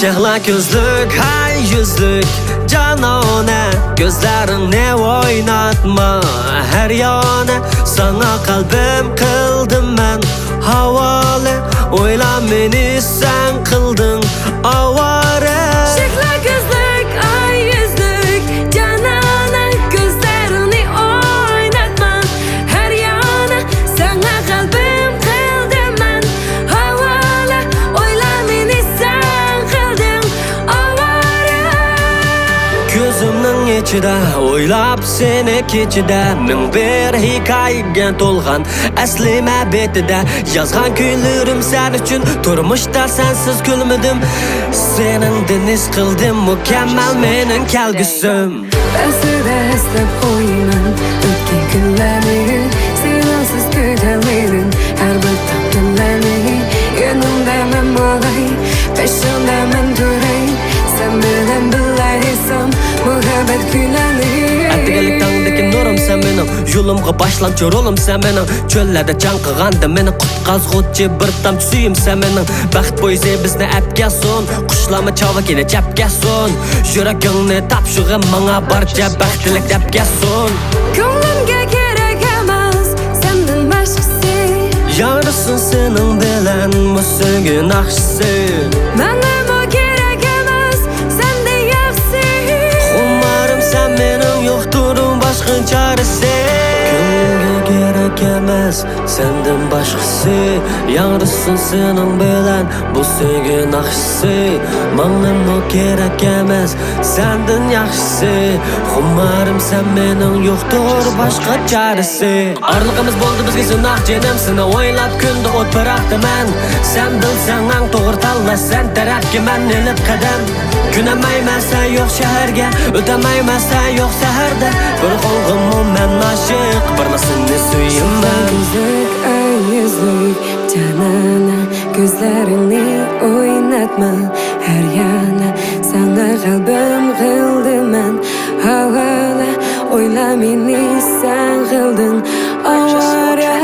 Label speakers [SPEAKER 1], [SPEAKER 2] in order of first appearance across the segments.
[SPEAKER 1] Şehla gözlük, hay yüzlük canone, gözlerini oynatma her yana. Sana kalbim kıldım ben havale, oyla beni sen kıldın avare.
[SPEAKER 2] Şehla gözlük, ay yüzlük canone, gözlerini oynatma her yana. Sana kalbim kıldım ben havale, oyla beni sen kıldın avare.
[SPEAKER 1] Gözümün içide oylap seni keçide, min bir hikayegen tolgan aslime betide. Yazgan küylürüm sen üçün, turmuşta sensiz gülmedim. Senin deniz kıldım mükemmel menin kelgüsüm.
[SPEAKER 2] Ben size eslep koyman ötken günlerini, sensiz güzellerin her bir takdirlerini. Yanımda ben buradayım, peşimde ben durayım. Sen bilen bilaysan muhabbet gülerini.
[SPEAKER 1] Attigelikdandaki nurum sen menim, yolumga başlamçı rolum sen menim. Çöllerde çankıganda meni qutqazg'uvchi bir tamchi suyim sen menim. Baxt poyzi bizni apga son, qushlarni chavakini chapga son. Yuragingni topshig'im manga barcha baxtlik tapga son.
[SPEAKER 2] Ko'nglimga kerak emas sendan boshqasi,
[SPEAKER 1] Yarısın senin bilen bu sevgi nakşisi.
[SPEAKER 2] menga kerak emas sendan yaxshi.
[SPEAKER 1] Umarım sen benim yoktur başka çaresi. Gönlümge gerek emas senden başkası. Yarısın senin bilen bu sevgi nakşisi. Bana gerek emas senden yaxşisi. Umarım sen benim yoktur başka çaresi. Arlığımız boldu bizge sunak jenim, seni oylap kundu ot bıraktı men. Sen bilsen ang toğır tanla, sen tarafki men elip kadem. Günemeymen sen yok şehirge, ötemeymen sen yok seherde. Bir kolğumum men aşık, bir nasını suyum ben.
[SPEAKER 2] Gözlük, ay yüzlük canana, gözlerini oynatma her yana. Sana kalbim kıldım ben havale, oyla beni sen kıldın avare.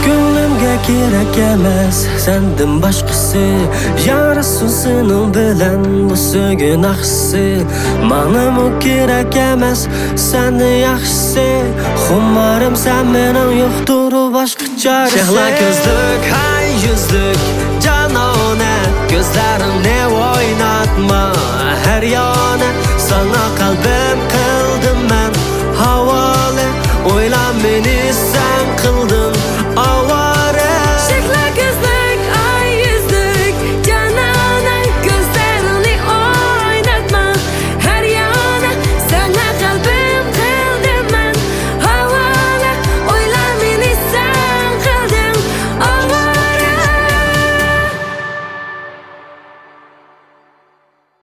[SPEAKER 1] Gönlümge gerek emas senden başkası. Yarısın senin bilen bu sevgi nakşisi. Bana gerek emas senden yaxşisi. Umarım sen benim yoktur başka çaresi. Şehla gözlük, hay yüzlük canone, gözlerini oynatma her yana. Sana kalbim kıldım ben havale, oyla beni sen